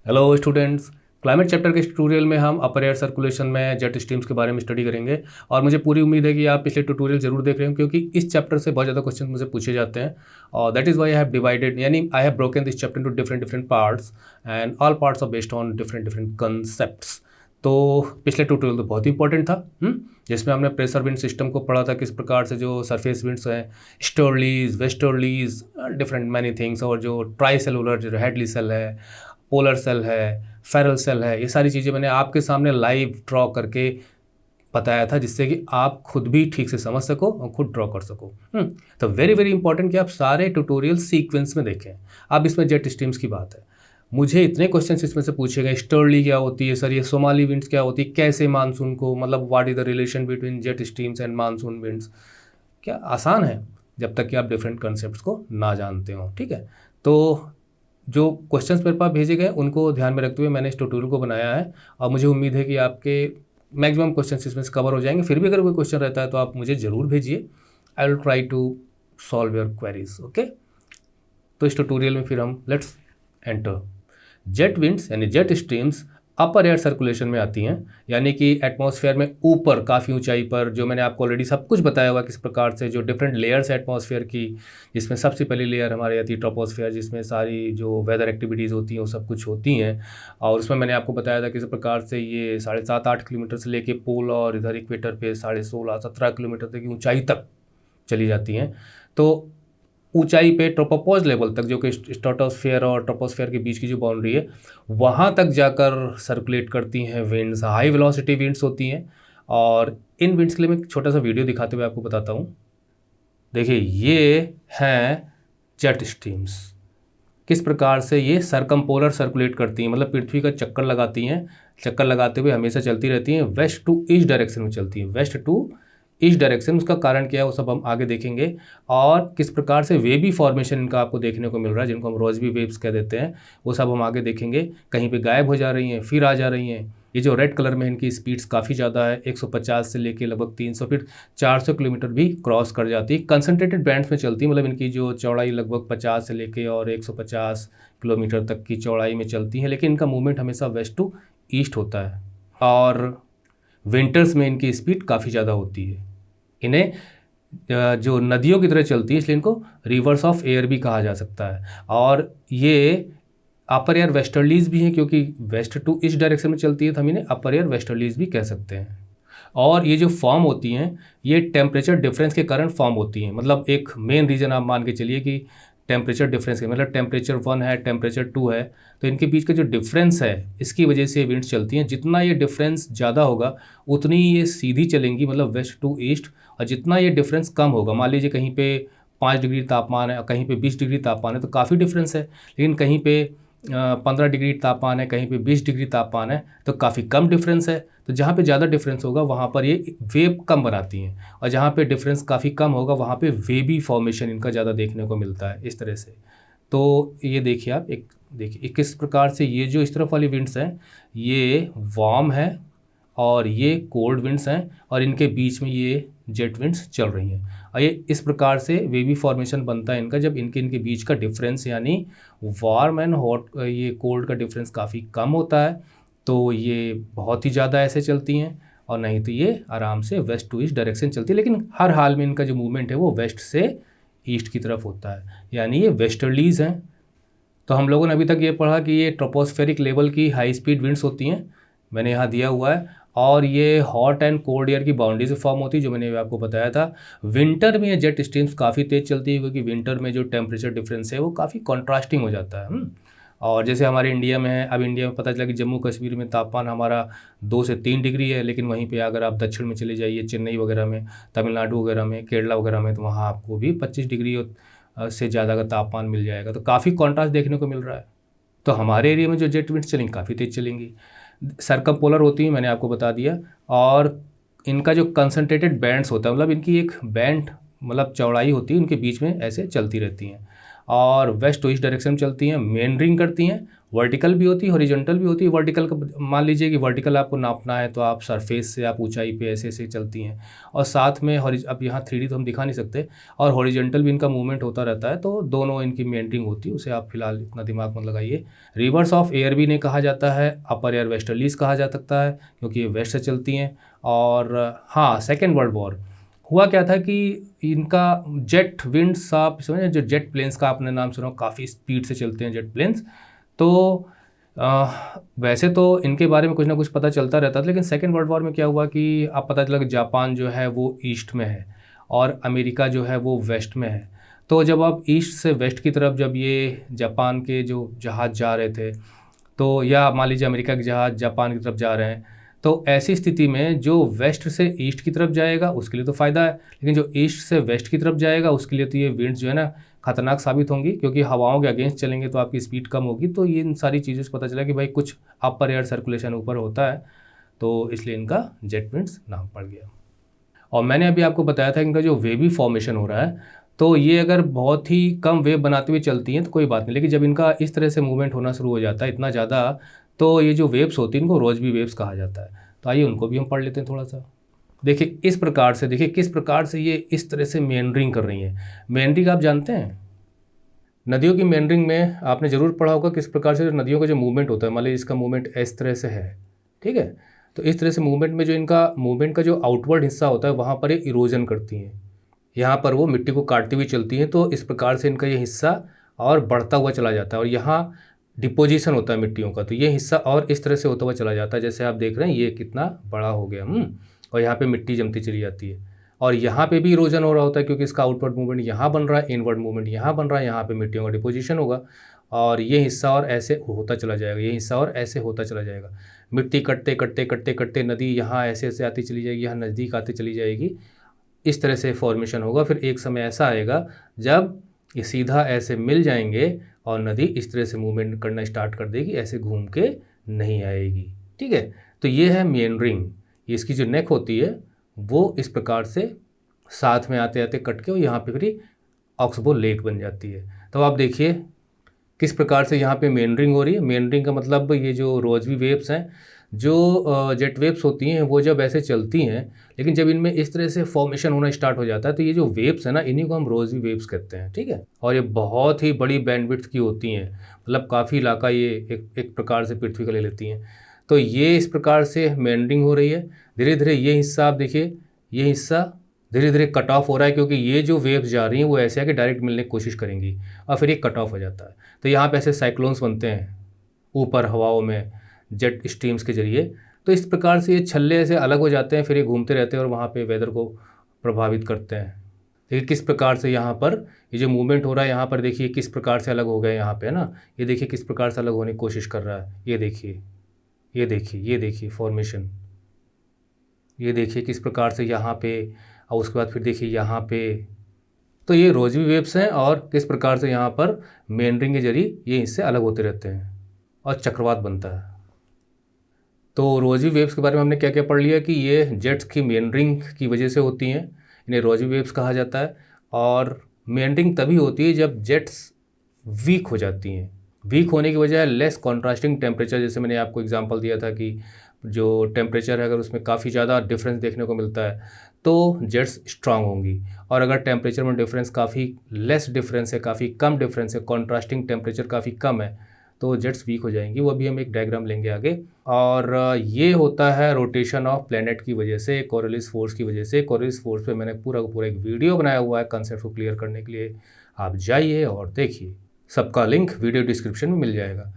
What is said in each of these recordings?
Hello students. Climate chapter के tutorial में हम अपर एयर सर्कुलेशन में जेट स्ट्रीम्स के बारे में स्टडी करेंगे और मुझे पूरी उम्मीद है कि आप पिछले ट्यूटोरियल जरूर देख रहे हो क्योंकि इस चैप्टर से बहुत ज़्यादा क्वेश्चन मुझे पूछे जाते हैं और that is why I have divided यानी I have broken this chapter to different different parts and all parts are based on different different concepts. तो पिछले ट्यूटोरियल तो बहुत इंपॉर्टेंट था जिसमें हमने प्रेशर विंड सिस्टम को पढ़ा था, किस प्रकार से जो सरफेस विंड्स हैं, स्टर्लीज, वेस्टर्लीज, डिफरेंट मैनी थिंग्स, और जो ट्राई सेलुलर जो हेडली सेल है, पोलर सेल है, फेरल सेल है, ये सारी चीज़ें मैंने आपके सामने लाइव ड्रॉ करके बताया था जिससे कि आप खुद भी ठीक से समझ सको और खुद ड्रॉ कर सको। तो वेरी वेरी इंपॉर्टेंट कि आप सारे ट्यूटोरियल सीक्वेंस में देखें। अब इसमें जेट स्ट्रीम्स की बात है, मुझे इतने क्वेश्चन इसमें से पूछे गए, स्टर्ली क्या होती है सर, ये सोमाली विंड्स क्या होती है, कैसे मानसून को, मतलब what is the relation between jet streams and monsoon winds. क्या आसान है जब तक कि आप डिफरेंट कंसेप्ट को ना जानते हो, ठीक है। तो जो क्वेश्चंस मेरे पास भेजे गए उनको ध्यान में रखते हुए मैंने इस ट्यूटोरियल को बनाया है और मुझे उम्मीद है कि आपके मैक्सिमम क्वेश्चंस इसमें से कवर हो जाएंगे। फिर भी अगर कोई क्वेश्चन रहता है तो आप मुझे ज़रूर भेजिए, I will try to solve your queries, okay. तो इस ट्यूटोरियल में फिर हम लेट्स एंटर। जेट विंड्स यानी jet streams upper air circulation में आती हैं, यानी कि एटमॉस्फेयर में ऊपर काफ़ी ऊंचाई पर, जो मैंने आपको ऑलरेडी सब कुछ बताया हुआ किस प्रकार से जो डिफरेंट लेयर्स है एटमॉस्फेयर की, जिसमें सबसे पहली लेयर हमारी आती है ट्रोपोस्फेयर, जिसमें सारी जो वेदर एक्टिविटीज़ होती हैं वो सब कुछ होती हैं। और उसमें मैंने आपको बताया था किस प्रकार से ये 7.5-8 किलोमीटर से लेके पोल और इधर इक्वेटर पे 16.5-17 किलोमीटर तक की ऊँचाई तक चली जाती हैं। तो ऊंचाई पे ट्रोपोपॉज लेवल तक, जो कि स्ट्रेटोस्फेयर और ट्रोपोस्फेयर के बीच की जो बाउंड्री है, वहाँ तक जाकर सर्कुलेट करती हैं विंड्स, हाई वेलोसिटी विंड्स होती हैं। और इन विंड्स के लिए मैं एक छोटा सा वीडियो दिखाते हुए आपको बताता हूँ। देखिए, ये हैं जेट स्ट्रीम्स, किस प्रकार से ये सरकमपोलर सर्कुलेट करती हैं, मतलब पृथ्वी का चक्कर लगाती हैं, चक्कर लगाते हुए हमेशा चलती रहती हैं, वेस्ट टू ईस्ट डायरेक्शन में चलती हैं, वेस्ट टू ईस्ट डायरेक्शन। उसका कारण क्या है वो सब हम आगे देखेंगे, और किस प्रकार से वेवी फॉर्मेशन इनका आपको देखने को मिल रहा है, जिनको हम रोजबी वेव्स कह देते हैं, वो सब हम आगे देखेंगे। कहीं पे गायब हो जा रही हैं, फिर आ जा रही हैं। ये जो रेड कलर में इनकी स्पीड्स काफ़ी ज़्यादा है, 150 से लेके लगभग 300, फिर 400 किलोमीटर भी क्रॉस कर जाती है। कंसनट्रेटेड बैंड्स में चलती है, मतलब इनकी जो चौड़ाई लगभग 50 से लेके और 150 किलोमीटर तक की चौड़ाई में चलती है, लेकिन इनका मूवमेंट हमेशा वेस्ट टू ईस्ट होता है। और विंटर्स में इनकी स्पीड काफ़ी ज़्यादा होती है। इन्हें जो नदियों की तरह चलती है, इसलिए इनको रिवर्स ऑफ एयर भी कहा जा सकता है। और ये अपर एयर वेस्टर्लीज भी हैं, क्योंकि वेस्ट टू ईस्ट डायरेक्शन में चलती है तो हम इन्हें अपर एयर वेस्टर्लीज भी कह सकते हैं। और ये जो फॉर्म होती हैं, ये टेम्परेचर डिफरेंस के कारण फॉर्म होती हैं। मतलब एक मेन रीज़न आप मान के चलिए कि टेम्परेचर डिफरेंस है, मतलब टेम्परेचर 1 है, टेम्परेचर 2 है, तो इनके बीच का जो डिफरेंस है इसकी वजह से विंड्स चलती हैं। जितना ये डिफरेंस ज़्यादा होगा उतनी ये सीधी चलेंगी, मतलब वेस्ट टू ईस्ट। और जितना ये डिफरेंस कम होगा, मान लीजिए कहीं पे 5 डिग्री तापमान है और कहीं पे 20 डिग्री तापमान है, तो काफ़ी डिफरेंस है। लेकिन कहीं पे 15 डिग्री तापमान है, कहीं पे 20 डिग्री तापमान है, तो काफ़ी कम डिफरेंस है। तो जहाँ पे ज़्यादा डिफरेंस होगा वहाँ पर ये वेव कम बनाती हैं, और जहाँ पे डिफरेंस काफ़ी कम होगा वहाँ पे वेवी फॉर्मेशन इनका ज़्यादा देखने को मिलता है, इस तरह से। तो ये देखिए आप, एक देखिए किस प्रकार से ये जो इस तरफ वाली विंड्स हैं ये वार्म है और ये कोल्ड विंड्स हैं, और इनके बीच में ये जेट विंड्स चल रही हैं। और ये इस प्रकार से वेवी फॉर्मेशन बनता है इनका, जब इनके बीच का डिफरेंस यानी वार्म एंड हॉट, ये कोल्ड का डिफरेंस काफ़ी कम होता है, तो ये बहुत ही ज़्यादा ऐसे चलती हैं। और नहीं तो ये आराम से वेस्ट टू ईस्ट डायरेक्शन चलती है, लेकिन हर हाल में इनका जो मूवमेंट है वो वेस्ट से ईस्ट की तरफ होता है, यानी ये वेस्टर्लीज हैं। तो हम लोगों ने अभी तक ये पढ़ा कि ये ट्रोपोस्फेरिक लेवल की हाई स्पीड विंड्स होती हैं, मैंने यहाँ दिया हुआ है, और ये हॉट एंड कोल्ड एयर की बाउंड्री से फॉर्म होती है, जो मैंने आपको बताया था। विंटर में ये जेट स्ट्रीम्स काफ़ी तेज़ चलती है, क्योंकि विंटर में जो टेम्परेचर डिफरेंस है वो काफ़ी कॉन्ट्रास्टिंग हो जाता है। और जैसे हमारे इंडिया में है, अब इंडिया में पता चला कि जम्मू कश्मीर में तापमान हमारा 2 से 3 डिग्री है, लेकिन वहीं पे अगर आप दक्षिण में चले जाइए, चेन्नई वगैरह में, तमिलनाडु वगैरह में, केरला वगैरह में, तो वहाँ आपको भी 25 डिग्री से ज़्यादा का तापमान मिल जाएगा। तो काफ़ी कॉन्ट्रास्ट देखने को मिल रहा है। तो हमारे एरिया में जो जेट विंड्स चलेंगी काफ़ी तेज़ चलेंगी, सरकमपोलर होती हैं, मैंने आपको बता दिया। और इनका जो कंसनट्रेटेड बैंड्स होता है, मतलब इनकी एक बैंड मतलब चौड़ाई होती है, उनके बीच में ऐसे चलती रहती हैं, और वेस्ट टू ईस्ट डायरेक्शन में चलती हैं, मेंडरिंग करती हैं वर्टिकल भी होती है, हॉरिजॉन्टल भी होती है। वर्टिकल का मान लीजिए कि वर्टिकल आपको नापना है तो आप सरफेस से आप ऊंचाई पे ऐसे ऐसे चलती हैं, और साथ में अब यहाँ 3D तो हम दिखा नहीं सकते, और हॉरिजॉन्टल भी इनका मूवमेंट होता रहता है, तो दोनों इनकी मेंटरिंग होती है, उसे आप फिलहाल इतना दिमाग मत लगाइए। रिवर्स ऑफ एयर भी इन्हें कहा जाता है, अपर एयर वेस्टर्लीज कहा जा सकता है क्योंकि ये वेस्ट से चलती हैं। और हाँ, सेकेंड वर्ल्ड वॉर हुआ क्या था कि इनका जेट विंड्स, आप समझे जो जेट प्लेन्स का आपने नाम सुना, काफ़ी स्पीड से चलते हैं जेट प्लेन्स। तो वैसे तो इनके बारे में कुछ ना कुछ पता चलता रहता था, लेकिन सेकेंड वर्ल्ड वॉर में क्या हुआ कि अब पता चला कि जापान जो है वो ईस्ट में है और अमेरिका जो है वो वेस्ट में है। तो जब आप ईस्ट से वेस्ट की तरफ जब ये जापान के जो जहाज़ जा रहे थे, तो या मान लीजिए अमेरिका के जहाज़ जापान की तरफ जा रहे हैं, तो ऐसी स्थिति में जो वेस्ट से ईस्ट की तरफ जाएगा उसके लिए तो फ़ायदा है, लेकिन जो ईस्ट से वेस्ट की तरफ जाएगा उसके लिए तो ये विंड्स जो है ना खतरनाक साबित होंगी, क्योंकि हवाओं के अगेंस्ट चलेंगे तो आपकी स्पीड कम होगी। तो ये इन सारी चीज़ों से पता चला कि भाई कुछ अपर एयर सर्कुलेशन ऊपर होता है, तो इसलिए इनका जेट विंड्स नाम पड़ गया। और मैंने अभी आपको बताया था इनका जो वेवी फॉर्मेशन हो रहा है, तो ये अगर बहुत ही कम वेव बनाते हुए चलती हैं तो कोई बात नहीं, लेकिन जब इनका इस तरह से मूवमेंट होना शुरू हो जाता है इतना ज़्यादा, तो ये जो वेव्स होती हैं इनको रोज़बी वेव्स कहा जाता है। तो आइए उनको भी हम पढ़ लेते हैं थोड़ा सा। देखिए इस प्रकार से, देखिए किस प्रकार से ये इस तरह से मेंडरिंग कर रही हैं। मेंडरिंग आप जानते हैं, नदियों की मेंडरिंग में आपने ज़रूर पढ़ा होगा किस प्रकार से नदियों का जो मूवमेंट होता है, मान लीजिए इसका मूवमेंट इस तरह से है, ठीक है। तो इस तरह से मूवमेंट में जो इनका मूवमेंट का जो आउटवर्ड हिस्सा होता है वहाँ पर ये इरोजन करती हैं, यहाँ पर वो मिट्टी को काटती हुई चलती हैं। तो इस प्रकार से इनका ये हिस्सा और बढ़ता हुआ चला जाता है, और यहाँ डिपोजिशन होता है मिट्टियों का, तो ये हिस्सा और इस तरह से होता हुआ चला जाता है। जैसे आप देख रहे हैं ये कितना बड़ा हो गया, और यहाँ पे मिट्टी जमती चली जाती है, और यहाँ पे भी इरोजन हो रहा होता है क्योंकि इसका आउटवर्ड मूवमेंट यहाँ बन रहा है, इनवर्ड मूवमेंट यहाँ बन रहा है, यहाँ पे मिट्टियों का डिपोजिशन होगा, और ये हिस्सा और ऐसे होता चला जाएगा, ये हिस्सा और ऐसे होता चला जाएगा। मिट्टी कटते कटते कटते कटते नदी यहाँ ऐसे ऐसे आती चली जाएगी, यहाँ नज़दीक आती चली जाएगी, इस तरह से फॉर्मेशन होगा। फिर एक समय ऐसा आएगा जब ये सीधा ऐसे मिल जाएंगे और नदी इस तरह से मूवमेंट करना स्टार्ट कर देगी, ऐसे घूम के नहीं आएगी, ठीक है। तो ये है मेंडरिंग, इसकी जो नेक होती है वो इस प्रकार से साथ में आते आते कट के और यहाँ पे फिर ऑक्सबो लेक बन जाती है। तो आप देखिए किस प्रकार से यहाँ पे मेंडरिंग हो रही है। मेंडरिंग का मतलब ये जो रोज़बी वेव्स हैं, जो जेट वेव्स होती हैं वो जब ऐसे चलती हैं, लेकिन जब इनमें इस तरह से फॉर्मेशन होना स्टार्ट हो जाता है तो ये जो वेव्स है ना, इन्हीं को हम रोज़बी वेव्स कहते हैं, ठीक है। और ये बहुत ही बड़ी बैंडविड्थ की होती हैं, मतलब काफ़ी इलाका ये एक प्रकार से पृथ्वी का ले लेती हैं। तो ये इस प्रकार से मेंडरिंग हो रही है। धीरे धीरे ये हिस्सा आप देखिए, ये हिस्सा धीरे धीरे कट ऑफ हो रहा है, क्योंकि ये जो वेव्स जा रही हैं वो ऐसे आके डायरेक्ट मिलने की कोशिश करेंगी और फिर ये कट ऑफ हो जाता है। तो यहाँ पे ऐसे साइक्लोन्स बनते हैं ऊपर हवाओं में जेट स्ट्रीम्स के जरिए। तो इस प्रकार से ये छल्ले ऐसे अलग हो जाते हैं, फिर ये घूमते रहते हैं और वहाँ पे वेदर को प्रभावित करते हैं। देखिए किस प्रकार से यहाँ पर ये जो मूवमेंट हो रहा है, यहाँ पर देखिए किस प्रकार से अलग हो गया यहाँ पे, है ना। ये देखिए किस प्रकार से अलग होने की कोशिश कर रहा है, ये देखिए, ये देखिए, ये देखिए फॉर्मेशन, ये देखिए किस प्रकार से यहाँ पे, और उसके बाद फिर देखिए यहाँ पे। तो ये रोज़बी वेव्स हैं और किस प्रकार से यहाँ पर मेंडरिंग के जरिए ये हिस्से अलग होते रहते हैं और चक्रवात बनता है। तो रोज़बी वेव्स के बारे में हमने क्या क्या पढ़ लिया कि ये जेट्स की मेंडरिंग की वजह से होती हैं, इन्हें रोज़बी वेव्स कहा जाता है। और मेंडरिंग तभी होती है जब जेट्स वीक हो जाती हैं। वीक होने की वजह है लेस कॉन्ट्रास्टिंग टेम्परेचर, जैसे मैंने आपको एग्जांपल दिया था कि जो टेम्परेचर है अगर उसमें काफ़ी ज़्यादा डिफरेंस देखने को मिलता है तो जेट्स स्ट्रांग होंगी, और अगर टेम्परेचर में डिफरेंस काफ़ी लेस डिफरेंस है, काफ़ी कम डिफरेंस है, कॉन्ट्रास्टिंग टेम्परेचर काफ़ी कम है, तो जेट्स वीक हो जाएंगी। वो अभी हम एक डायग्राम लेंगे आगे। और ये होता है रोटेशन ऑफ प्लैनेट की वजह से, कोरियोलिस फोर्स की वजह से। कोरियोलिस फोर्स पे मैंने पूरा का पूरा एक वीडियो बनाया हुआ है कंसेप्ट को क्लियर करने के लिए, आप जाइए और देखिए, सबका लिंक वीडियो डिस्क्रिप्शन में मिल जाएगा।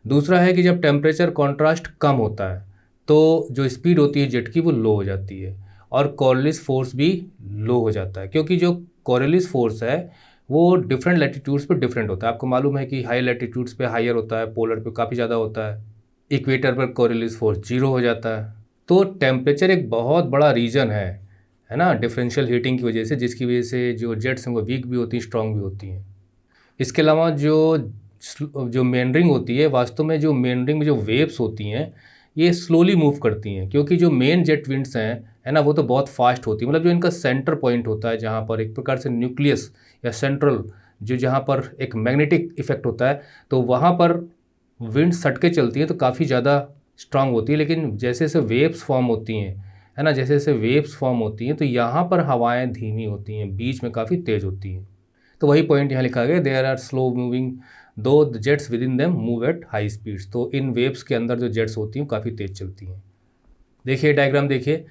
दूसरा है कि जब टेम्परेचर कॉन्ट्रास्ट कम होता है तो जो स्पीड होती है जेट की वो लो हो जाती है, और कोरियोलिस फोर्स भी लो हो जाता है, क्योंकि जो कोरियोलिस फोर्स है वो डिफरेंट लैटिट्यूड्स पे डिफरेंट होता है। आपको मालूम है कि हाई लैटिट्यूड्स पे हायर होता है, पोलर पे काफ़ी ज़्यादा होता है, इक्वेटर पर कोरियोलिस फोर्स 0 हो जाता है। तो टेम्परेचर एक बहुत बड़ा रीज़न है ना, डिफरेंशियल हीटिंग की वजह से, जिसकी वजह से जो जेट्स हैं वो वीक भी होती हैं, स्ट्रॉन्ग भी होती हैं। इसके अलावा जो मेंडरिंग होती है, वास्तव में जो मेंडरिंग में जो वेव्स होती हैं ये स्लोली मूव करती हैं, क्योंकि जो मेन जेट विंड्स हैं, है ना, वो तो बहुत फास्ट होती है। मतलब जो इनका सेंटर पॉइंट होता है, जहाँ पर एक प्रकार से न्यूक्लियस या सेंट्रल, जो जहाँ पर एक मैग्नेटिक इफेक्ट होता है, तो वहाँ पर विंड सट के चलती है तो काफ़ी ज़्यादा स्ट्रांग होती है, लेकिन जैसे जैसे वेव्स फॉर्म होती हैं, है ना, जैसे जैसे वेव्स फॉर्म होती हैं तो यहाँ पर हवाएं धीमी होती हैं, बीच में काफ़ी तेज़ होती हैं। तो वही पॉइंट यहाँ लिखा गया, देयर आर स्लो मूविंग दो the jets with in them move at high speeds. तो इन वेव्स के अंदर जो जेट्स होती हैं काफ़ी तेज़ चलती हैं। देखिए डायग्राम देखिए।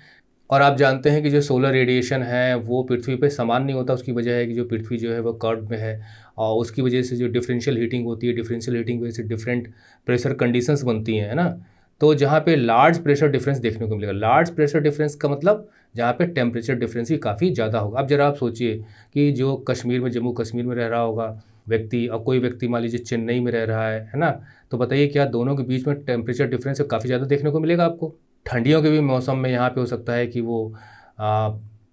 और आप जानते हैं कि जो सोलर रेडिएशन है वो पृथ्वी पे समान नहीं होता। उसकी वजह है कि जो पृथ्वी जो है वो कर्व में है, और उसकी वजह से जो डिफरेंशियल हीटिंग होती है, डिफरेंशियल हीटिंग की वजह से डिफरेंट प्रेशर कंडीशंस बनती हैं, है ना। तो जहाँ पे लार्ज प्रेशर डिफरेंस देखने को मिलेगा, लार्ज प्रेशर डिफरेंस का मतलब जहाँ पे टेम्परेचर डिफरेंस ही काफ़ी ज़्यादा होगा। अब जरा आप सोचिए कि जो कश्मीर में, जम्मू कश्मीर में रह रहा होगा व्यक्ति, और कोई व्यक्ति मान लीजिए चेन्नई में रह रहा है ना, तो बताइए क्या दोनों के बीच में टेम्परेचर डिफरेंस काफ़ी ज़्यादा देखने को मिलेगा आपको। ठंडियों के भी मौसम में यहाँ पे हो सकता है कि वो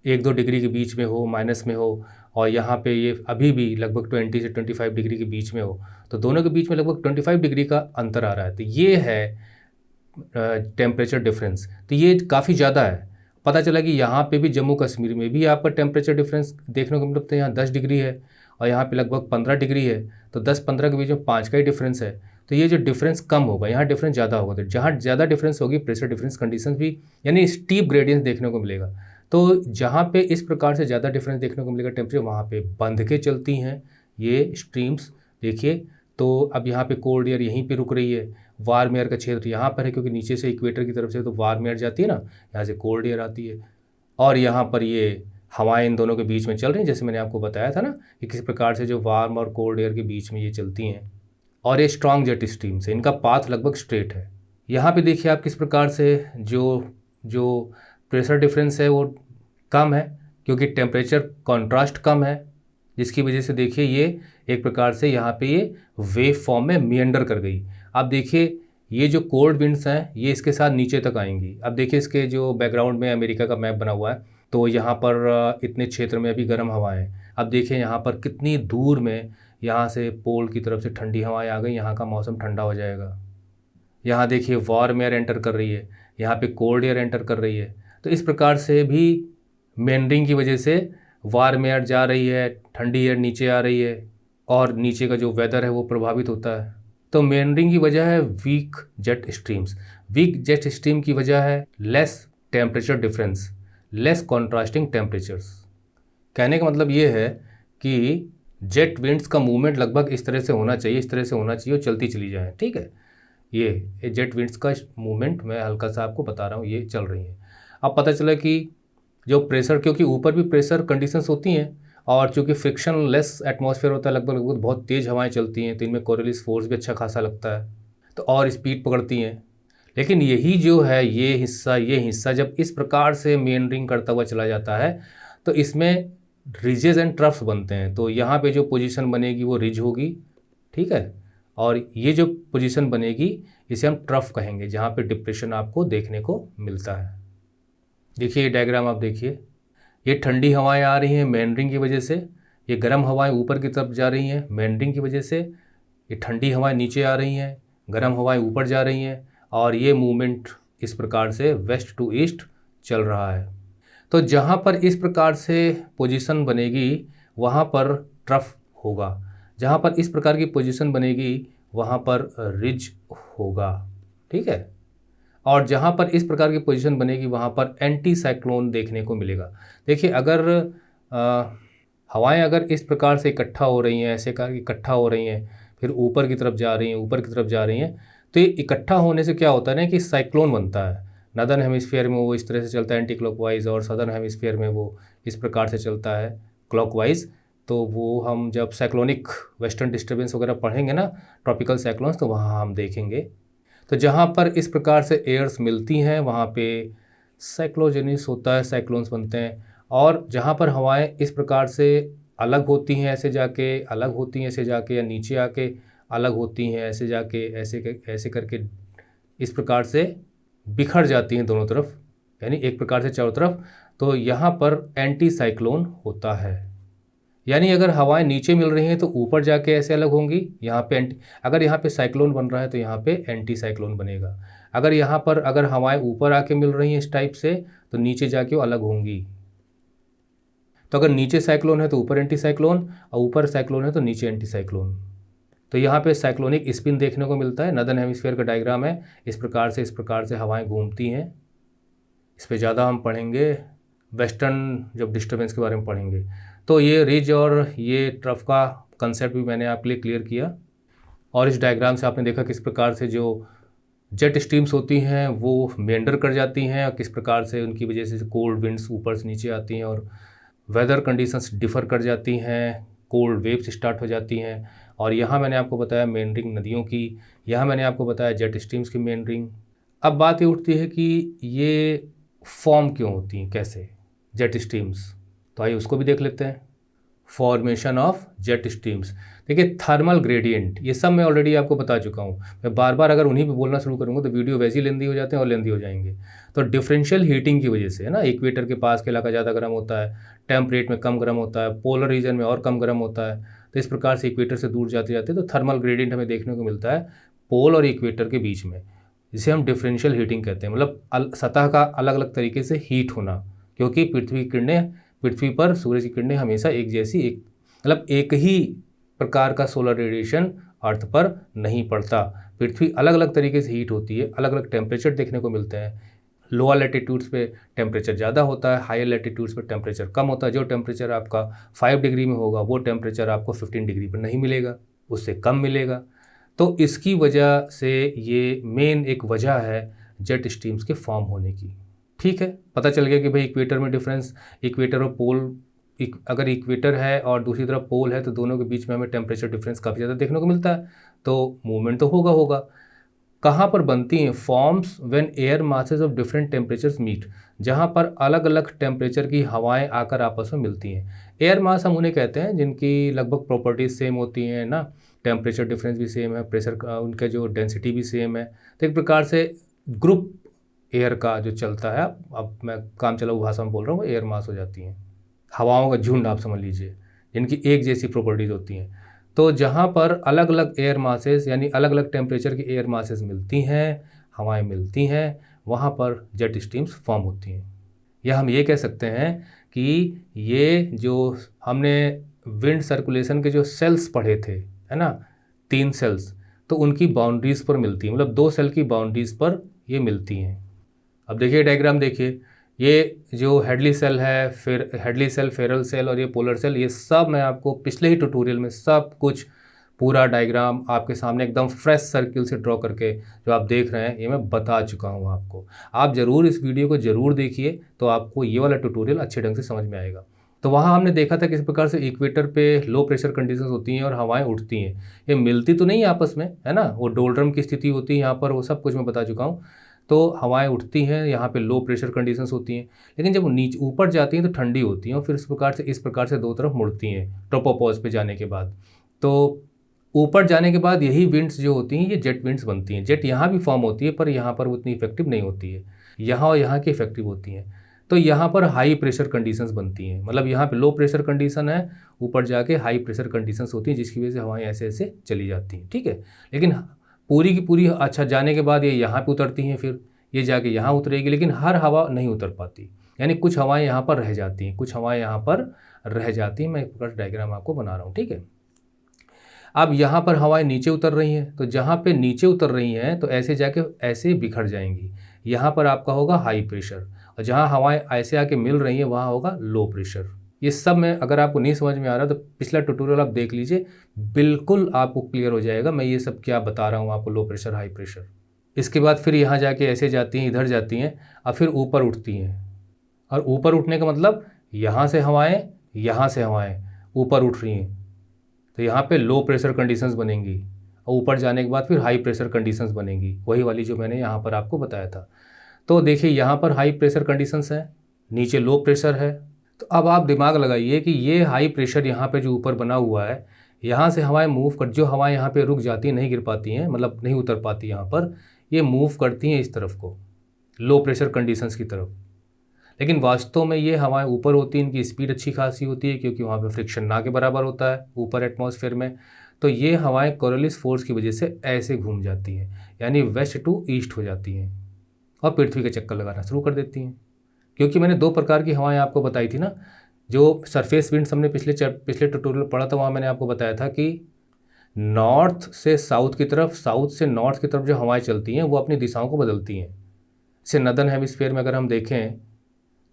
1-2 डिग्री के बीच में हो, माइनस में हो, और यहाँ पे ये अभी भी लगभग 20 से 25 डिग्री के बीच में हो। तो दोनों के बीच में लगभग 25 डिग्री का अंतर आ रहा है। तो ये है टेम्परेचर डिफरेंस। तो ये काफ़ी ज़्यादा है। पता चला कि यहाँ पे भी जम्मू कश्मीर में भी आपका टेम्परेचर डिफरेंस देखने को मिलता है। यहाँ 10 डिग्री है और यहाँ पे लगभग 15 डिग्री है। तो 10-15 के बीच में 5 का ही डिफरेंस है। तो ये जो डिफरेंस कम होगा, यहाँ डिफरेंस ज़्यादा होगा। तो जहाँ ज़्यादा डिफरेंस होगी, प्रेशर डिफरेंस कंडीशंस भी, यानी स्टीप ग्रेडियंस देखने को मिलेगा। तो जहाँ पे इस प्रकार से ज़्यादा डिफरेंस देखने को मिलेगा टेम्परेचर, वहाँ पे बंध के चलती हैं ये स्ट्रीम्स। देखिए, तो अब यहाँ पे कोल्ड एयर यहीं पे रुक रही है, वार्म एयर का क्षेत्र यहाँ पर है, क्योंकि नीचे से इक्वेटर की तरफ से तो वार्म एयर जाती है ना, यहाँ से कोल्ड एयर आती है, और यहाँ पर ये हवाएं इन दोनों के बीच में चल रही हैं, जैसे मैंने आपको बताया था ना कि किस प्रकार से जो वार्म और कोल्ड एयर के बीच में ये चलती हैं। और ये स्ट्रॉन्ग जेट स्ट्रीम से इनका पाथ लगभग स्ट्रेट है। यहाँ पे देखिए आप किस प्रकार से जो प्रेशर डिफरेंस है वो कम है, क्योंकि टेम्परेचर कॉन्ट्रास्ट कम है, जिसकी वजह से देखिए ये एक प्रकार से यहाँ पे ये वेव फॉर्म में मियंडर कर गई। अब देखिए ये जो कोल्ड विंड्स हैं ये इसके साथ नीचे तक आएंगी। अब देखिए इसके जो बैकग्राउंड में अमेरिका का मैप बना हुआ है, तो यहाँ पर इतने क्षेत्र में अभी गर्म हवाएं हैं। अब देखिए यहाँ पर कितनी दूर में यहाँ से पोल की तरफ से ठंडी हवाएं आ गई, यहाँ का मौसम ठंडा हो जाएगा। यहाँ देखिए वार्म एयर एंटर कर रही है, यहाँ पे कोल्ड एयर एंटर कर रही है। तो इस प्रकार से भी मेंडरिंग की वजह से वार्म एयर जा रही है, ठंडी एयर नीचे आ रही है, और नीचे का जो वेदर है वो प्रभावित होता है। तो मेंडरिंग की वजह है weak jet streams. Weak jet stream की वजह है less temperature difference, less contrasting temperatures. कहने का मतलब ये है कि जेट विंड्स का मूवमेंट लगभग इस तरह से होना चाहिए, इस तरह से होना चाहिए और चलती चली जाए, ठीक है। ये जेट विंड्स का मूवमेंट मैं हल्का सा आपको बता रहा हूँ, ये चल रही है। अब पता चला कि जो प्रेशर, क्योंकि ऊपर भी प्रेशर कंडीशंस होती हैं, और चूँकि फ्रिक्शन लेस एटमॉस्फेयर होता है, लगभग बहुत तेज़ हवाएं चलती हैं, तो इनमें कोरियोलिस फोर्स भी अच्छा खासा लगता है, तो और स्पीड पकड़ती हैं। लेकिन यही जो है ये हिस्सा जब इस प्रकार से मेंडरिंग करता हुआ चला जाता है तो इसमें रिजेस एंड ट्रफ्स बनते हैं। तो यहाँ पे जो पोजीशन बनेगी वो रिज होगी, ठीक है, और ये जो पोजीशन बनेगी इसे हम ट्रफ कहेंगे, जहाँ पे डिप्रेशन आपको देखने को मिलता है। देखिए ये डायग्राम आप देखिए, ये ठंडी हवाएं आ रही हैं मेंडरिंग की वजह से, ये गर्म हवाएं ऊपर की तरफ जा रही हैं मेंडरिंग की वजह से, ये ठंडी हवाएं नीचे आ रही हैं, गर्म हवाएं ऊपर जा रही हैं, और ये मूवमेंट इस प्रकार से वेस्ट टू ईस्ट चल रहा है। तो जहाँ पर इस प्रकार से पोजीशन बनेगी वहाँ पर ट्रफ होगा, जहाँ पर इस प्रकार की पोजीशन बनेगी वहाँ पर रिज होगा, ठीक है, और जहाँ पर इस प्रकार की पोजीशन बनेगी वहाँ पर एंटी साइक्लोन देखने को मिलेगा। देखिए अगर हवाएं अगर इस प्रकार से इकट्ठा हो रही हैं, ऐसे कर इकट्ठा हो रही हैं, फिर ऊपर की तरफ जा रही हैं, ऊपर की तरफ जा रही हैं, तो ये इकट्ठा होने से क्या होता है ना कि साइक्लोन बनता है। नदर्न हेमिस्फीयर में वो इस तरह से चलता है एंटी क्लॉकवाइज, और सदर्न हेमिस्फीयर में वो इस प्रकार से चलता है क्लॉकवाइज। तो वो हम जब साइक्लोनिक वेस्टर्न डिस्टर्बेंस वगैरह पढ़ेंगे ना, ट्रॉपिकल साइक्लोन्स, तो वहाँ हम देखेंगे। तो जहाँ पर इस प्रकार से एयर्स मिलती हैं वहाँ पे साइक्लोजेनिस होता है, साइक्लोन्स बनते हैं। और जहाँ पर हवाएं इस प्रकार से अलग होती हैं, ऐसे जाके अलग होती हैं, ऐसे जाके, या नीचे आके अलग होती हैं, ऐसे जाके ऐसे करके इस प्रकार से बिखर जाती हैं दोनों तरफ, यानी एक प्रकार से चारों तरफ, तो यहाँ पर एंटी साइक्लोन होता है। यानी अगर हवाएं नीचे मिल रही हैं तो ऊपर जाके ऐसे अलग होंगी, यहाँ पे अगर यहाँ पे साइक्लोन बन रहा है तो यहाँ पे एंटी साइक्लोन बनेगा। अगर यहाँ पर अगर हवाएं ऊपर आके मिल रही हैं इस टाइप से तो नीचे जाके वो अलग होंगी। तो अगर नीचे साइक्लोन है तो ऊपर एंटी साइक्लोन, और ऊपर साइक्लोन है तो नीचे एंटी साइक्लोन। तो यहाँ पे साइक्लोनिक स्पिन देखने को मिलता है। नदर्न हेमिस्फीयर का डायग्राम है, इस प्रकार से हवाएं घूमती हैं। इस पे ज़्यादा हम पढ़ेंगे वेस्टर्न जब डिस्टर्बेंस के बारे में पढ़ेंगे। तो ये रिज और ये ट्रफ का कंसेप्ट भी मैंने आपके लिए क्लियर किया, और इस डायग्राम से आपने देखा किस प्रकार से जो जेट स्ट्रीम्स होती हैं वो मेंडर कर जाती हैं, और किस प्रकार से उनकी वजह से कोल्ड विंड्स ऊपर से नीचे आती हैं और वेदर कंडीशंस डिफ़र कर जाती हैं, कोल्ड वेव्स स्टार्ट हो जाती हैं। और यहाँ मैंने आपको बताया मेंडरिंग नदियों की, यहाँ मैंने आपको बताया जेट स्ट्रीम्स की मेंडरिंग। अब बात ये उठती है कि ये फॉर्म क्यों होती हैं, कैसे जेट स्ट्रीम्स, तो आइए उसको भी देख लेते हैं। फॉर्मेशन ऑफ जेट स्ट्रीम्स, देखिए थर्मल ग्रेडियंट, ये सब मैं ऑलरेडी आपको बता चुका हूँ। मैं बार बार अगर उन्हीं पे बोलना शुरू करूँगा तो वीडियो वैसे ही लेंदी हो जाते हैं और लेंदी हो जाएंगे। तो डिफरेंशियल हीटिंग की वजह से है ना, इक्वेटर के पास के इलाका ज़्यादा गर्म होता है, टेम्परेट में कम गर्म होता है, पोलर रीजन में और कम गर्म होता है। तो इस प्रकार से इक्वेटर से दूर जाते जाते तो थर्मल ग्रेडियंट हमें देखने को मिलता है पोल और इक्वेटर के बीच में, जिसे हम डिफरेंशियल हीटिंग कहते हैं। मतलब सतह का अलग अलग तरीके से हीट होना, क्योंकि पृथ्वी पर सूरज की किरणें हमेशा एक जैसी मतलब एक ही प्रकार का सोलर रेडिएशन अर्थ पर नहीं पड़ता। पृथ्वी अलग अलग तरीके से हीट होती है, अलग अलग टेम्परेचर देखने को मिलते हैं। लोअर लैटिट्यूड्स पे टेम्परेचर ज़्यादा होता है, हायर लैटिट्यूड्स पे टेम्परेचर कम होता है। जो टेम्परेचर आपका 5 डिग्री में होगा वो टेम्परेचर आपको 15 डिग्री पर नहीं मिलेगा, उससे कम मिलेगा। तो इसकी वजह से ये मेन एक वजह है जेट स्ट्रीम्स के फॉर्म होने की। ठीक है, पता चल गया कि भाई इक्वेटर में डिफरेंस, इक्वेटर और पोल, अगर इक्वेटर है और दूसरी तरफ पोल है तो दोनों के बीच में हमें टेम्परेचर डिफरेंस काफ़ी ज़्यादा देखने को मिलता है, तो मूवमेंट तो होगा। कहाँ पर बनती हैं? Forms when air masses of different temperatures meet, जहाँ पर अलग अलग टेम्परेचर की हवाएं आकर आपस में मिलती हैं। एयर मास हम उन्हें कहते हैं जिनकी लगभग प्रॉपर्टीज सेम होती हैं ना, टेम्परेचर डिफरेंस भी सेम है, प्रेशर उनका जो डेंसिटी भी सेम है। तो एक प्रकार से ग्रुप एयर का जो चलता है, अब मैं काम चलाऊ भाषा में बोल रहा हूँ, एयर मास हो जाती हैं, हवाओं का झुंड आप समझ लीजिए, जिनकी एक जैसी प्रॉपर्टीज़ होती हैं। तो जहाँ पर अलग अलग एयर मासेस यानी अलग अलग टेम्परेचर की एयर मासेस मिलती हैं, हवाएं मिलती हैं, वहाँ पर जेट स्ट्रीम्स फॉर्म होती हैं। या हम ये कह सकते हैं कि ये जो हमने विंड सर्कुलेशन के जो सेल्स पढ़े थे, है ना, 3 सेल्स, तो उनकी बाउंड्रीज़ पर मिलती हैं, मतलब 2 सेल की बाउंड्रीज़ पर ये मिलती हैं। अब देखिए डायग्राम देखिए, ये जो हेडली सेल है, फिर हेडली सेल, फेरल सेल और ये पोलर सेल, ये सब मैं आपको पिछले ही ट्यूटोरियल में सब कुछ पूरा डायग्राम आपके सामने एकदम फ्रेश सर्किल से ड्रॉ करके जो आप देख रहे हैं ये मैं बता चुका हूँ आपको। आप ज़रूर इस वीडियो को ज़रूर देखिए, तो आपको ये वाला ट्यूटोरियल अच्छे ढंग से समझ में आएगा। तो वहाँ हमने देखा था किस प्रकार से इक्वेटर पे लो प्रेशर कंडीशंस होती हैं और हवाएं उठती हैं। ये मिलती तो नहीं आपस में, है ना, वो डोलड्रम की स्थिति होती है यहाँ पर, वो सब कुछ मैं बता चुका हूँ। तो हवाएं उठती हैं, यहाँ पे लो प्रेशर कंडीशंस होती हैं, लेकिन जब नीचे ऊपर जाती हैं तो ठंडी होती हैं और फिर इस प्रकार से दो तरफ मुड़ती हैं ट्रोपोपॉज पे जाने के बाद। तो ऊपर जाने के बाद यही विंड्स जो होती हैं ये जेट विंड्स बनती हैं। जेट यहाँ भी फॉर्म होती है पर यहाँ पर उतनी इफेक्टिव नहीं होती है, यहाँ और यहाँ की इफेक्टिव होती हैं। तो यहाँ पर हाई प्रेशर कंडीशंस बनती हैं, मतलब यहाँ पे लो प्रेशर कंडीशन है, ऊपर जाके हाई प्रेशर कंडीशंस होती हैं, जिसकी वजह से हवाएं ऐसे ऐसे चली जाती हैं। ठीक है, लेकिन पूरी की पूरी अच्छा जाने के बाद ये यहाँ पे उतरती हैं, फिर ये जाके यहाँ उतरेगी, लेकिन हर हवा नहीं उतर पाती, यानी कुछ हवाएं यहाँ पर रह जाती हैं, कुछ हवाएं यहाँ पर रह जाती हैं। मैं एक प्रकार डायग्राम आपको बना रहा हूँ। ठीक है, अब यहाँ पर हवाएं नीचे उतर रही हैं, तो जहाँ पे नीचे उतर रही हैं तो ऐसे जाके ऐसे बिखर जाएंगी। यहाँ पर आपका होगा हाई प्रेशर, और जहाँ हवाएं ऐसे आके मिल रही हैं वहाँ होगा लो प्रेशर। ये सब में अगर आपको नहीं समझ में आ रहा तो पिछला ट्यूटोरियल आप देख लीजिए, बिल्कुल आपको क्लियर हो जाएगा मैं ये सब क्या बता रहा हूँ आपको, लो प्रेशर हाई प्रेशर। इसके बाद फिर यहाँ जाके ऐसे जाती हैं, इधर जाती हैं, और फिर ऊपर उठती हैं। और ऊपर उठने का मतलब यहाँ से हवाएं ऊपर उठ रही हैं, तो यहाँ पे लो प्रेशर कंडीशंस बनेंगी, और ऊपर जाने के बाद फिर हाई प्रेशर कंडीशंस बनेंगी, वही वाली जो मैंने यहाँ पर आपको बताया था। तो देखिए यहाँ पर हाई प्रेशर कंडीशंस है, नीचे लो प्रेशर है। तो अब आप दिमाग लगाइए कि ये हाई प्रेशर यहाँ पे जो ऊपर बना हुआ है, यहाँ से हवाएं मूव कर, जो हवाएं यहाँ पे रुक जाती हैं, नहीं गिर पाती हैं, मतलब नहीं उतर पाती यहाँ पर, ये मूव करती हैं इस तरफ को, लो प्रेशर कंडीशंस की तरफ। लेकिन वास्तव में ये हवाएं ऊपर होती हैं, इनकी स्पीड अच्छी खासी होती है, क्योंकि वहाँ पे फ्रिक्शन ना के बराबर होता है ऊपर एटमॉस्फेयर में। तो ये हवाएं कोरियोलिस फोर्स की वजह से ऐसे घूम जाती हैं, यानी वेस्ट टू ईस्ट हो जाती हैं और पृथ्वी के चक्कर लगाना शुरू कर देती हैं। क्योंकि मैंने 2 प्रकार की हवाएं आपको बताई थी ना, जो सरफेस विंड्स हमने पिछले ट्यूटोरियल पढ़ा था, वहाँ मैंने आपको बताया था कि नॉर्थ से साउथ की तरफ, साउथ से नॉर्थ की तरफ जो हवाएं चलती हैं वो अपनी दिशाओं को बदलती हैं। जैसे नदर्न हेमिस्फीयर में अगर हम देखें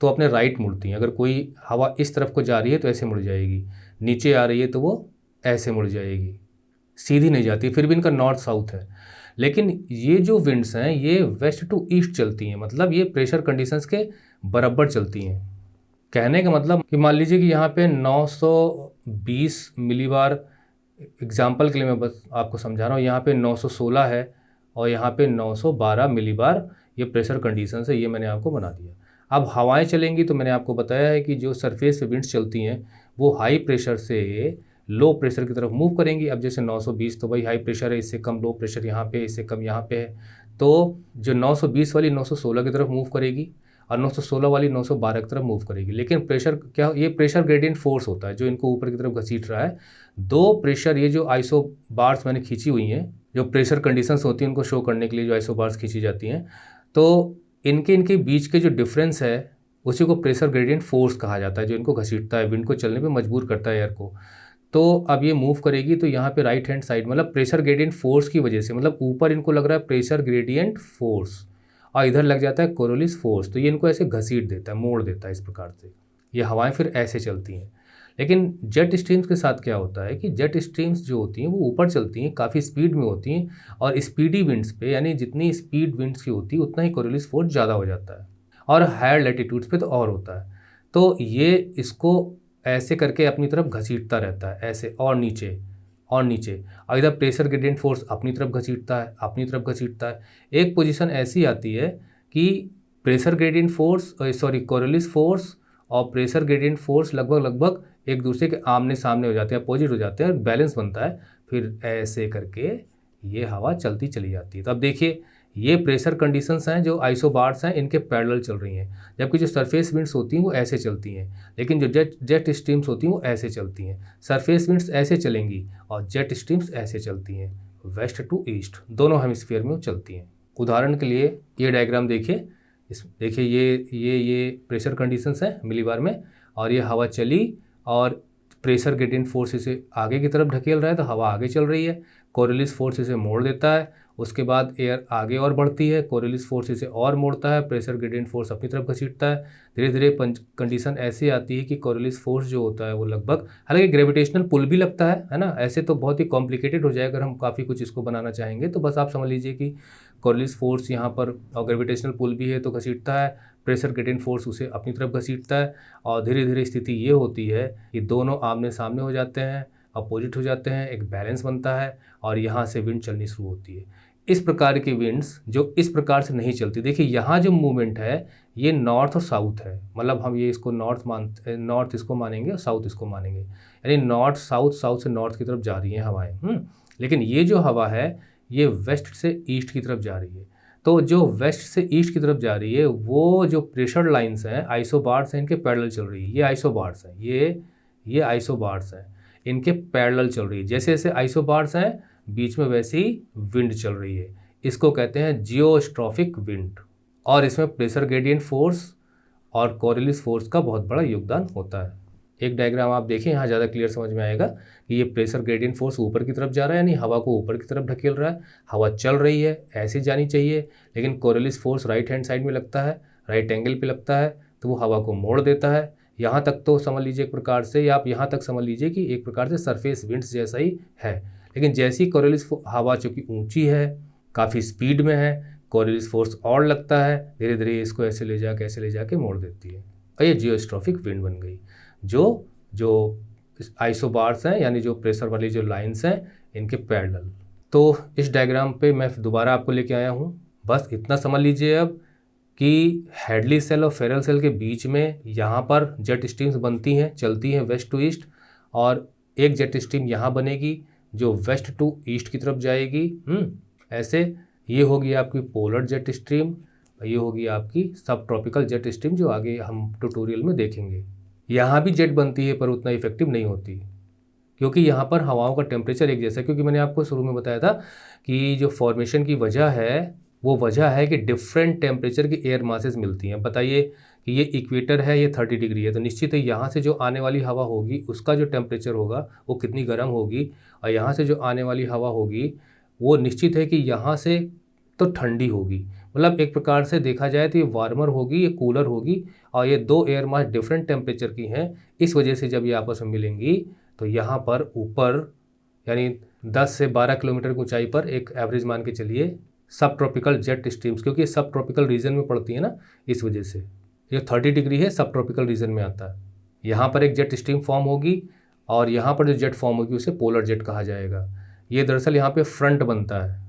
तो अपने राइट मुड़ती हैं। अगर कोई हवा इस तरफ को जा रही है तो ऐसे मुड़ जाएगी, नीचे आ रही है तो वो ऐसे मुड़ जाएगी, सीधी नहीं जाती। फिर भी इनका नॉर्थ साउथ है। लेकिन ये जो विंड्स हैं ये वेस्ट टू ईस्ट चलती हैं, मतलब ये प्रेशर कंडीशंस के बराबर चलती हैं। कहने का मतलब कि मान लीजिए कि यहाँ पे 920 मिलीबार, एग्जाम्पल के लिए मैं बस आपको समझा रहा हूँ, यहाँ पे 916 है और यहाँ पे 912 मिलीबार ये प्रेशर कंडीशंस है, ये मैंने आपको बना दिया। अब हवाएं चलेंगी तो मैंने आपको बताया है कि जो सरफेस पे विंड्स चलती हैं वो हाई प्रेशर से लो प्रेशर की तरफ मूव करेंगी। अब जैसे 920 तो भाई हाई प्रेशर है, इससे कम लो प्रेशर यहाँ पे, इससे कम यहाँ पे है, तो जो 920 वाली 916 की तरफ मूव करेगी और 916 वाली 912 की तरफ मूव करेगी। लेकिन प्रेशर क्या, ये प्रेशर ग्रेडियंट फोर्स होता है जो इनको ऊपर की तरफ घसीट रहा है। दो प्रेशर, ये जो आइसो बार्स मैंने खींची हुई हैं, जो प्रेशर कंडीशंस होती हैं उनको शो करने के लिए जो आइसो बार्स खींची जाती हैं, तो इनके बीच के जो डिफरेंस है उसी को प्रेशर ग्रेडियंट फोर्स कहा जाता है, जो इनको घसीटता है, विंड को चलने पे मजबूर करता है एयर को। तो अब ये मूव करेगी तो यहाँ पे राइट हैंड साइड, मतलब प्रेशर ग्रेडियंट फोर्स की वजह से, मतलब ऊपर इनको लग रहा है प्रेशर ग्रेडियंट फोर्स और इधर लग जाता है कोरोलिस फोर्स, तो ये इनको ऐसे घसीट देता है, मोड़ देता है इस प्रकार से। ये हवाएं फिर ऐसे चलती हैं। लेकिन जेट स्ट्रीम्स के साथ क्या होता है कि जेट स्ट्रीम्स जो होती हैं वो ऊपर चलती हैं, काफ़ी स्पीड में होती हैं, और स्पीडी विंड्स पे, यानी जितनी स्पीड विंड्स की होती है उतना ही कोरोलिस फोर्स ज़्यादा हो जाता है, और हायर लैटिट्यूड्स पे तो और होता है। तो ये इसको ऐसे करके अपनी तरफ घसीटता रहता है, ऐसे और नीचे और नीचे, और इधर प्रेशर ग्रेडियंट फोर्स अपनी तरफ घसीटता है, अपनी तरफ घसीटता है। एक पोजीशन ऐसी आती है कि pressure gradient force, Coriolis force और प्रेशर ग्रेडियंट फोर्स लगभग एक दूसरे के आमने सामने हो जाते हैं, अपोजिट हो जाते हैं, और बैलेंस बनता है। फिर ऐसे करके ये हवा चलती चली जाती है। तो अब देखिए ये प्रेशर कंडीशंस हैं जो आइसोबार्स हैं इनके पैरेलल चल रही हैं, जबकि जो सरफेस विंड्स होती हैं वो ऐसे चलती हैं, लेकिन जो जेट स्ट्रीम्स होती हैं वो ऐसे चलती हैं। सरफेस विंड्स ऐसे चलेंगी और जेट स्ट्रीम्स ऐसे चलती हैं, वेस्ट टू ईस्ट, दोनों हेमिस्फीयर में वो चलती हैं। उदाहरण के लिए ये डायग्राम देखिए, देखिए ये प्रेशर कंडीशंस हैं मिलीबार में, और ये हवा चली और प्रेशर ग्रेडियंट फोर्स इसे आगे की तरफ ढकेल रहा है तो हवा आगे चल रही है, कोरोलिस फोर्स इसे मोड़ देता है, उसके बाद एयर आगे और बढ़ती है, कोरोलिस फोर्स इसे और मोड़ता है, प्रेशर ग्रेडियंट फोर्स अपनी तरफ घसीटता है। धीरे धीरे कंडीशन ऐसी आती है कि कोरोलिस फोर्स जो होता है वो लगभग, हालांकि ग्रेविटेशनल पुल भी लगता है ना, ऐसे तो बहुत ही कॉम्प्लिकेटेड हो जाएगा अगर हम काफ़ी कुछ इसको बनाना चाहेंगे, तो बस आप समझ लीजिए कि कोरोलिस फोर्स यहाँ पर और ग्रेविटेशनल पुल भी है तो घसीटता है, प्रेशर ग्रेडियंट फोर्स उसे अपनी तरफ घसीटता है, और धीरे धीरे स्थिति ये होती है कि दोनों आमने सामने हो जाते हैं, अपोजिट हो जाते हैं, एक बैलेंस बनता है और यहाँ से विंड चलनी शुरू होती है। इस प्रकार की विंड्स जो इस प्रकार से नहीं चलती, देखिए यहाँ जो मूवमेंट है ये नॉर्थ और साउथ है, मतलब हम ये इसको नॉर्थ इसको मानेंगे और साउथ इसको मानेंगे, यानी नॉर्थ साउथ, साउथ से नॉर्थ की तरफ जा रही हैं हवाएं। लेकिन ये जो हवा है ये वेस्ट से ईस्ट की तरफ जा रही है। तो जो वेस्ट से ईस्ट की तरफ जा रही है वो जो प्रेशर लाइंस हैं, आइसोबार्स हैं, इनके पैरेलल चल रही है। ये आइसोबार्स हैं, ये आइसोबार्स हैं, इनके पैरेलल चल रही है। जैसे जैसे आइसोबार्स हैं बीच में वैसे ही विंड चल रही है। इसको कहते हैं जियोस्ट्रॉफिक विंड, और इसमें प्रेशर ग्रेडियंट फोर्स और कोरोलिस फोर्स का बहुत बड़ा योगदान होता है। एक डायग्राम आप देखें, यहाँ ज़्यादा क्लियर समझ में आएगा कि ये प्रेशर ग्रेडियंट फोर्स ऊपर की तरफ जा रहा है, यानी हवा को ऊपर की तरफ ढकेल रहा है, हवा चल रही है, ऐसे जानी चाहिए, लेकिन Coriolis force right hand side में लगता है, राइट एंगल पे लगता है, तो वो हवा को मोड़ देता है। यहाँ तक तो समझ लीजिए एक प्रकार से, या आप यहाँ तक समझ लीजिए कि एक प्रकार से सरफेस विंड्स जैसा ही है। लेकिन जैसी कोरोलिस हवा चूँकि ऊँची है, काफ़ी स्पीड में है, कोरोलिस फोर्स और लगता है, धीरे धीरे इसको ऐसे ले जाके मोड़ देती है, और ये जियोस्ट्रॉफिक विंड बन गई। जो आइसोबार्स हैं, यानी जो प्रेशर वाली जो लाइंस हैं, इनके पैरेलल। तो इस डायग्राम पे मैं दोबारा आपको लेके आया हूँ, बस इतना समझ लीजिए अब कि हेडली सेल और फेरल सेल के बीच में यहाँ पर जेट स्ट्रीम्स बनती हैं, चलती हैं वेस्ट टू ईस्ट, और एक जेट स्ट्रीम यहाँ बनेगी जो वेस्ट टू ईस्ट की तरफ जाएगी। ऐसे ये होगी आपकी पोलर जेट स्ट्रीम, ये होगी आपकी सब ट्रॉपिकल जेट स्ट्रीम, जो आगे हम ट्यूटोरियल में देखेंगे। यहाँ भी जेट बनती है पर उतना इफेक्टिव नहीं होती, क्योंकि यहाँ पर हवाओं का टेम्परेचर एक जैसा है। क्योंकि मैंने आपको शुरू में बताया था कि जो फॉर्मेशन की वजह है वो वजह है कि डिफरेंट टेम्परेचर की एयर मासेस मिलती हैं। बताइए कि ये इक्वेटर है, ये 30 डिग्री है, तो निश्चित है यहाँ से जो आने वाली हवा होगी उसका जो टेम्परेचर होगा वो कितनी गर्म होगी, और यहाँ से जो आने वाली हवा होगी वो निश्चित है कि यहाँ से तो ठंडी होगी। मतलब एक प्रकार से देखा जाए तो ये वार्मर होगी, ये कूलर होगी, और ये दो एयर मास डिफरेंट टेम्परेचर की हैं। इस वजह से जब ये आपस में मिलेंगी तो यहाँ पर ऊपर यानी 10 से 12 किलोमीटर की ऊंचाई पर एक एवरेज मान के चलिए सब ट्रॉपिकल जेट स्ट्रीम्स, क्योंकि ये सब ट्रॉपिकल रीजन में पड़ती है ना, इस वजह से ये 30 डिग्री है, सब ट्रॉपिकल रीजन में आता है। यहाँ पर एक जेट स्ट्रीम फॉर्म होगी और यहाँ पर जो जेट फॉर्म होगी उसे पोलर जेट कहा जाएगा। ये दरअसल यहाँ पे फ्रंट बनता है,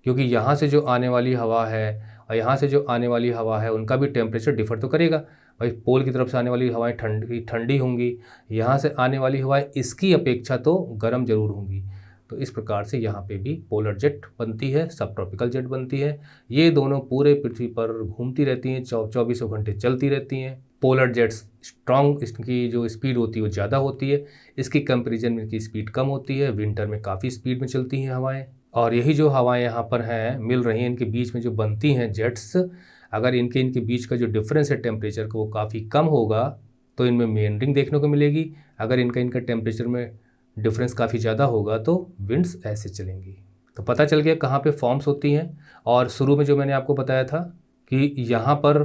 क्योंकि यहाँ से जो आने वाली हवा है और यहाँ से जो आने वाली हवा है उनका भी टेम्परेचर डिफर तो करेगा। भाई पोल की तरफ से आने वाली हवाएं ठंडी होंगी, यहाँ से आने वाली हवाएं इसकी अपेक्षा तो गर्म जरूर होंगी। तो इस प्रकार से यहाँ पे भी पोलर जेट बनती है, सब ट्रॉपिकल जेट बनती है। ये दोनों पूरे पृथ्वी पर घूमती रहती हैं, 24 घंटे चलती रहती हैं। पोलर जेट्स स्ट्रॉन्ग, इसकी जो स्पीड होती है वो ज़्यादा होती है, इसकी कंपेरिजन में इनकी स्पीड कम होती है। विंटर में काफ़ी स्पीड में चलती हैं हवाएं, और यही जो हवाएं यहाँ पर हैं मिल रही हैं, इनके बीच में जो बनती हैं जेट्स, अगर इनके बीच का जो डिफरेंस है टेम्परेचर का वो काफ़ी कम होगा तो इनमें मेंडरिंग देखने को मिलेगी। अगर इनका टेम्परेचर में डिफरेंस काफ़ी ज़्यादा होगा तो विंड्स ऐसे चलेंगी। तो पता चल गया कहाँ पे फॉर्म्स होती हैं। और शुरू में जो मैंने आपको बताया था कि यहाँ पर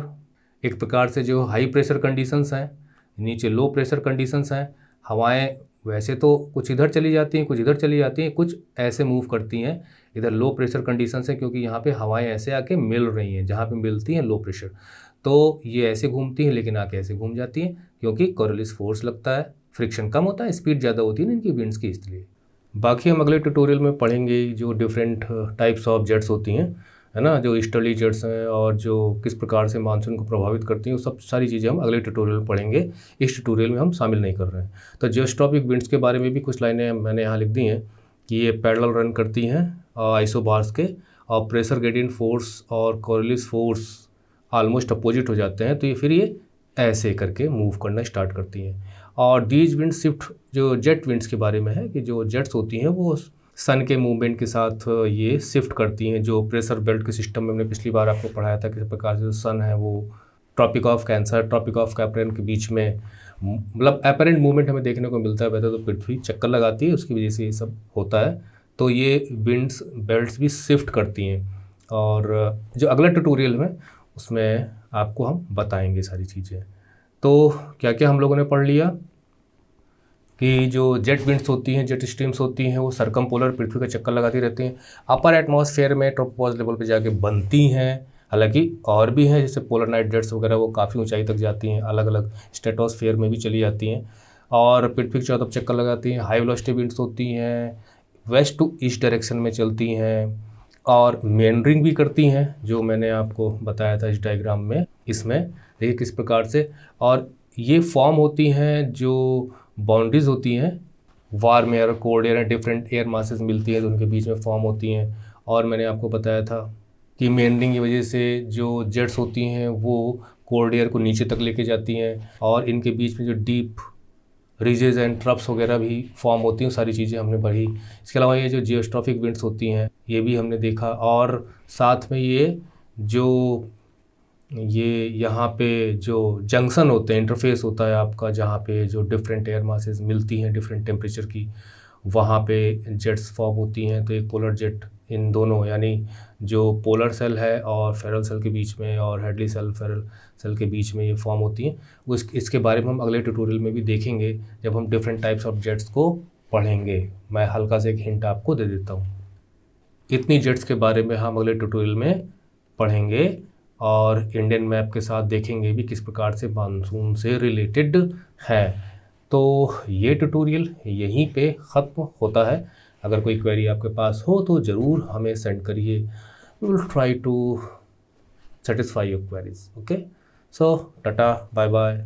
एक प्रकार से जो हाई प्रेशर कंडीशंस हैं, नीचे लो प्रेशर कंडीशंस हैं, हवाएं वैसे तो कुछ इधर चली जाती हैं, कुछ इधर चली जाती हैं, कुछ ऐसे मूव करती हैं। इधर लो प्रेशर कंडीशंस हैं क्योंकि यहाँ पे हवाएं ऐसे आके मिल रही हैं, जहाँ पे मिलती हैं लो प्रेशर, तो ये ऐसे घूमती हैं लेकिन आके ऐसे घूम जाती हैं क्योंकि कोरियोलिस फोर्स लगता है, फ्रिक्शन कम होता है, स्पीड ज़्यादा होती है ना इनकी विंड्स की, इसलिए। बाकी हम अगले ट्यूटोरियल में पढ़ेंगे जो डिफरेंट टाइप्स ऑफ जेट्स होती हैं, है ना, जो ईस्टर्ली जेट्स हैं और जो किस प्रकार से मानसून को प्रभावित करती हैं, वो सब सारी चीज़ें हम अगले ट्यूटोरियल में पढ़ेंगे। इस ट्यूटोरियल में हम शामिल नहीं कर रहे हैं। तो जियोस्ट्रॉपिक विंड्स के बारे में भी कुछ लाइनें मैंने यहाँ लिख दी हैं कि ये पैरेलल रन करती हैं आइसोबार्स के, और प्रेशर ग्रेडियंट फोर्स और कोरियोलिस फोर्स ऑलमोस्ट अपोजिट हो जाते हैं, तो ये फिर ये ऐसे करके मूव करना स्टार्ट करती हैं। और दीज विंड शिफ्ट जो जेट विंड्स के बारे में है कि जो जेट्स होती हैं वो सन के मूवमेंट के साथ ये शिफ्ट करती हैं। जो प्रेशर बेल्ट के सिस्टम में हमने पिछली बार आपको पढ़ाया था किस प्रकार से सन है वो Tropic of Cancer, Tropic of Capricorn के बीच में मतलब एपरेंट मूवमेंट हमें देखने को मिलता है। वैसे तो पृथ्वी चक्कर लगाती है, उसकी वजह से ये सब होता है। तो ये विंड्स बेल्ट्स भी शिफ्ट करती हैं, और जो अगला ट्यूटोरियल में उसमें आपको हम बताएंगे सारी चीज़ें। तो क्या क्या हम लोगों ने पढ़ लिया कि जो जेट विंड्स होती हैं, जेट स्ट्रीम्स होती हैं, वो सरकमपोलर पृथ्वी का चक्कर लगाती रहती हैं। अपर एटमॉस्फेयर में ट्रोपोपॉज लेवल पे जाके बनती हैं, हालांकि और भी हैं जैसे पोलर नाइट जेट्स वगैरह, वो काफ़ी ऊंचाई तक जाती हैं, अलग अलग स्ट्रेटोस्फेयर में भी चली जाती हैं और पृथ्वी की चारों तरफ चक्कर लगाती हैं। हाई वेलोसिटी विंड्स होती हैं, वेस्ट टू ईस्ट डायरेक्शन में चलती हैं और मेंडरिंग भी करती हैं, जो मैंने आपको बताया था इस डायग्राम में। इसमें देखिए किस प्रकार से, और ये फॉर्म होती हैं जो बाउंड्रीज होती हैं, warm air, cold air, different air masses मिलती है तो उनके बीच में फॉर्म होती हैं। और मैंने आपको बताया था कि मेंडरिंग की वजह से जो जेट्स होती हैं वो कोल्ड एयर को नीचे तक लेके जाती हैं, और इनके बीच में जो डीप रिजेज एंड ट्रप्स वगैरह भी फॉर्म होती हैं, सारी चीज़ें हमने पढ़ी। इसके अलावा ये जो जियोस्ट्रॉपिक विंड्स होती हैं ये भी हमने देखा, और साथ में ये यहाँ पे जो जंक्शन होते हैं, इंटरफेस होता है आपका, जहाँ पे जो डिफरेंट एयर मासेस मिलती हैं डिफरेंट टेम्परेचर की, वहाँ पे जेट्स फॉर्म होती हैं। तो एक पोलर जेट इन दोनों यानी जो पोलर सेल है और फेरल सेल के बीच में और हेडली सेल फेरल सेल के बीच में ये फॉर्म होती हैं। इसके बारे में हम अगले ट्यूटोरियल में भी देखेंगे जब हम डिफरेंट टाइप्स ऑफ जेट्स को पढ़ेंगे। मैं हल्का से एक हिंट आपको दे देता हूँ। इतनी जेट्स के बारे में हम अगले ट्यूटोरियल में पढ़ेंगे और इंडियन मैप के साथ देखेंगे भी किस प्रकार से मानसून से रिलेटेड है। तो ये ट्यूटोरियल यहीं पे ख़त्म होता है। अगर कोई क्वेरी आपके पास हो तो ज़रूर हमें सेंड करिए, we will try to satisfy your queries. Okay, so tata, bye bye.